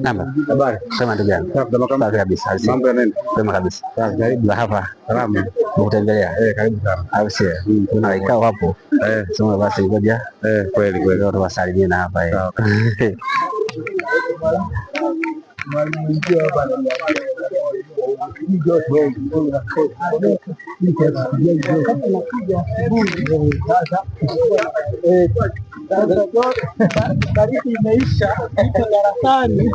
Namba. Habari. Sema ndugu yangu. Safi kabisa. Mambo yanaenda. Sema kabisa. Karibu hapa. Salama. Kutembelea. Karibu sana. Au sio? Tuna ikao hapo. Sema basi ngoja. Kweli kweli. Leo tuwasalimie na hapa. Taarifa imeisha, iko darasani.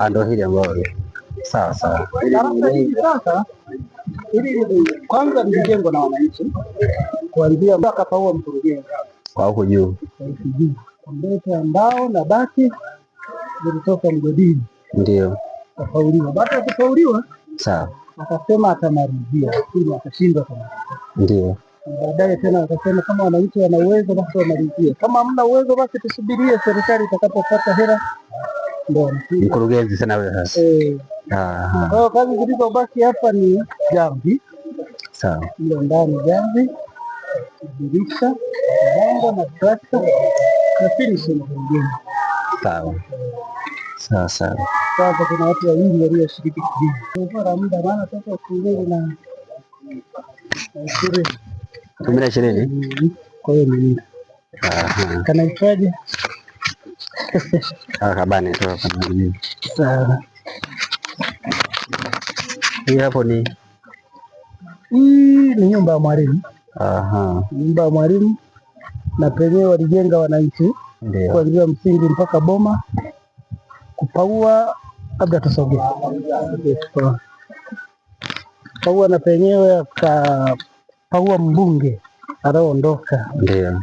Ndio hili ambalo sawa sawa. Sasa hili kwanza lilijengwa na wananchi kuanzia mpaka paua mkurugenzi kwa huko juu kuleta mbao na bati zilitoka mgodini, ndio akafauliwa. Baada ya kufauliwa, sawa, akasema atamalizia, lakini akashindwa kumalizia. Ndio baadaye tena akasema kama wananchi wana uwezo basi wamalizie, kama hamna uwezo basi tusubirie serikali itakapopata hela. Ndio mkurugenzi sana wewe sasa. Kwa hiyo kazi zilizobaki hapa ni jamvi, sawa, ndio ndani jamvi, dirisha, mlango na plasta na finishing nyingine. Sawa sawa sawa. Sasa kuna watu wawili walioshiriki kijiji kwa muda, maana sasa kuongeza na 20. Kwa hiyo ni kanaitwaje? Kabane tu hapa ni. Sawa. Hii hapo ni nyumba ya mwalimu. Nyumba ya mwalimu, na penyewe walijenga wananchi kuanzia msingi mpaka boma. Kupaua labda tusogee. Paua na penyewe akapaua mbunge anaoondoka. Ndio.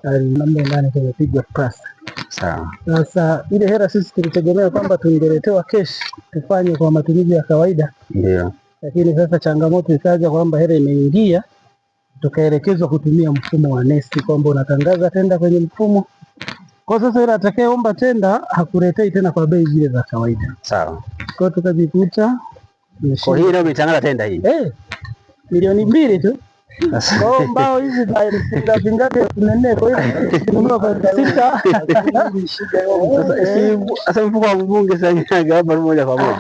Namna ndani tumepigwa plasta. Sawa. Sasa ile hela sisi tulitegemea kwamba tungeletewa kesh tufanye kwa matumizi ya kawaida. Ndio. Lakini sasa changamoto ikaja kwamba hela imeingia, tukaelekezwa kutumia mfumo wa NeST kwamba unatangaza tenda kwenye mfumo. Kwa sasa ile atakayeomba tenda hakuletei tena kwa bei zile za kawaida. Sawa. Kwa tukajikuta kwa hiyo ndio umetangaza tenda hii. Milioni 2 tu. Kwa mbao hizi za vingapi tunene, kwa hiyo tununua kwa 6. Sasa mfuko wa mbunge sasa hapa moja kwa moja.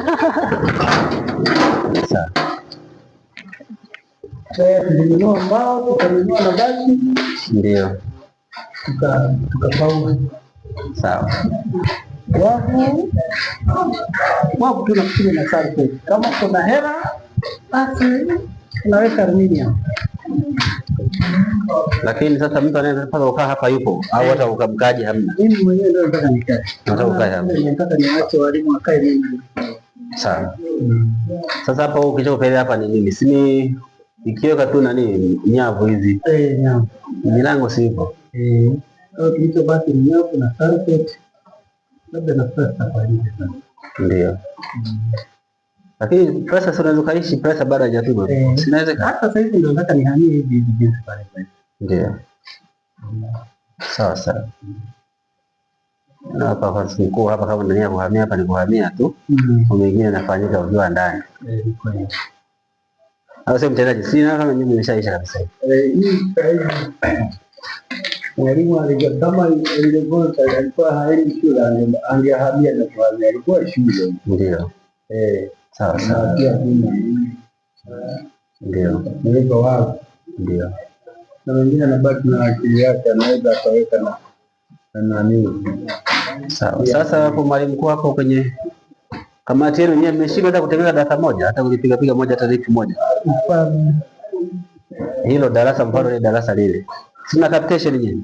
Sawa. Tulinunua mbao, tukanunua na bati. Ndio. Tukapaua. Sawa. Wapo tunakuja na carpet. Kama kuna hela basi tunaweka aluminium. Lakini sasa mtu anaweza paka ukaa hapa yupo au hata ukamkaje hamna. Mimi mwenyewe ndio nataka nikae. Nataka ukae hapa. Nataka niache walimu wakae mimi. Sawa. Sasa hapa ukichopelea hapa ni nini? Si ikiweka tu nani nyavu hizi. Nyavu. Milango si ipo. Au kilichobaki ni nyavu na carpet. Labda na plasta kwa nje sana. Ndio. Lakini pesa sio unaweza kaishi pesa baada ya jatuba. Sinaweza hata sasa hivi ndio nataka nihamie hivi jinsi pale pale. Ndio. Sawa sawa. Na hapa kwa siku hapa kama ndani ya kuhamia hapa ni kuhamia tu. Mengine yanafanyika ukiwa ndani. Kweli. Au sio mtendaji? Sina kama nyumba imeshaisha kabisa. Hii mwalimu alikama ile bonta alikuwa haendi shule, angehamia na kuhamia, alikuwa shule. Ndio. Sawa sawa. Ndio. Ndio wao. Ndio. Na wengine anabaki na akili yake, anaweza akaweka na nani. Sawa. Sasa hapo mwalimu mkuu hapo kwenye kamati yenu nyewe mmeshindwa hata kutengeneza darasa moja, hata kulipiga piga moja hata wiki moja. Hilo darasa mfano ile darasa lile. Sina capitation nyinyi.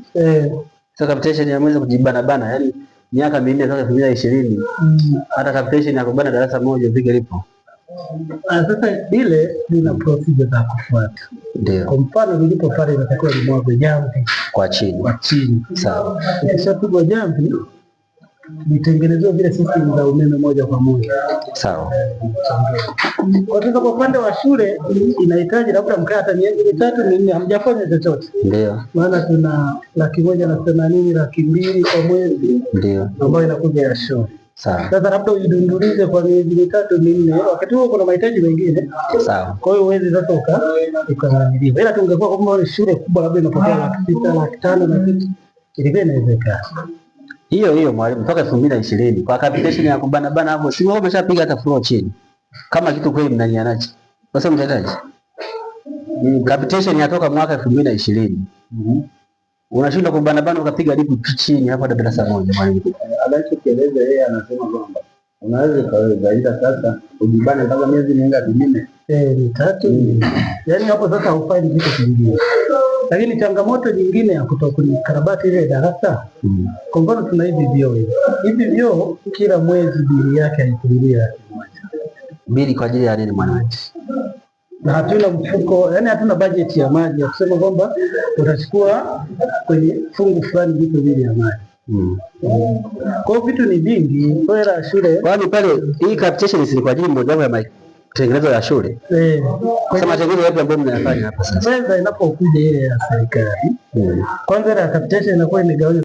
Sasa capitation ya mwezi kujibana bana, yani miaka 4 toka 2020. Hata capitation ya kubana darasa moja vige lipo. Sasa ile ina procedure za kufuata. Ndio. Kwa mfano nilipo pale inatakiwa nimwage jamvi kwa chini. Sawa. Ikishapigwa jamvi nitengenezwe vile system za umeme moja kwa moja. Sawa. Kwa upande wa shule inahitaji labda mkae hata miezi 3 4 hamjafanya chochote. Ndio. Maana tuna 180,000 200,000 kwa mwezi. Ndio. Ambayo inakuja ya shule. Sasa labda ujidundulize kwa miezi mitatu minne, wakati huo kuna mahitaji mengine. Sawa. Kwa hiyo uwezi sasa ukananiliwa, ila tungekuwa kwamba ni shule kubwa labda inapokea 600,000 500,000 na kitu, ilikuwa inawezekana. Hiyo mwalimu, toka 2020 kwa capitation ya kubana bana hapo, si wao wameshapiga hata floor chini. Kama kitu kweli mnanianaje? Sasa mtendaji. Capitation yatoka mwaka 2020. Unashinda kubana bana ukapiga dipu chini hapo darasa moja mwalimu. Anachokieleza yeye anasema kwamba unaweza kaweza, ila sasa ujibane mpaka miezi minne mitatu. Yaani hapo sasa haufanyi kitu kingine. Lakini changamoto nyingine ya kutokukarabati ile darasa, kwa mfano tuna hivi vyoo kila mwezi bili yake haipungui $1,000. Bili kwa ajili ya nini mwananchi? Na hatuna mfuko, yani hatuna bajeti ya maji ya kusema kwamba utachukua kwenye fungu fulani vitu vile ya maji. Kwa hiyo vitu ni vingi, kwa hiyo shule. Kwani pale hii capitation si kwa ajili moja ya matengenezo ya shule. Kwa matengenezo yapi ambayo mnayafanya hapa sasa? Pesa inapokuja ile ya serikali. Kwanza ile capitation inakuwa imegawanywa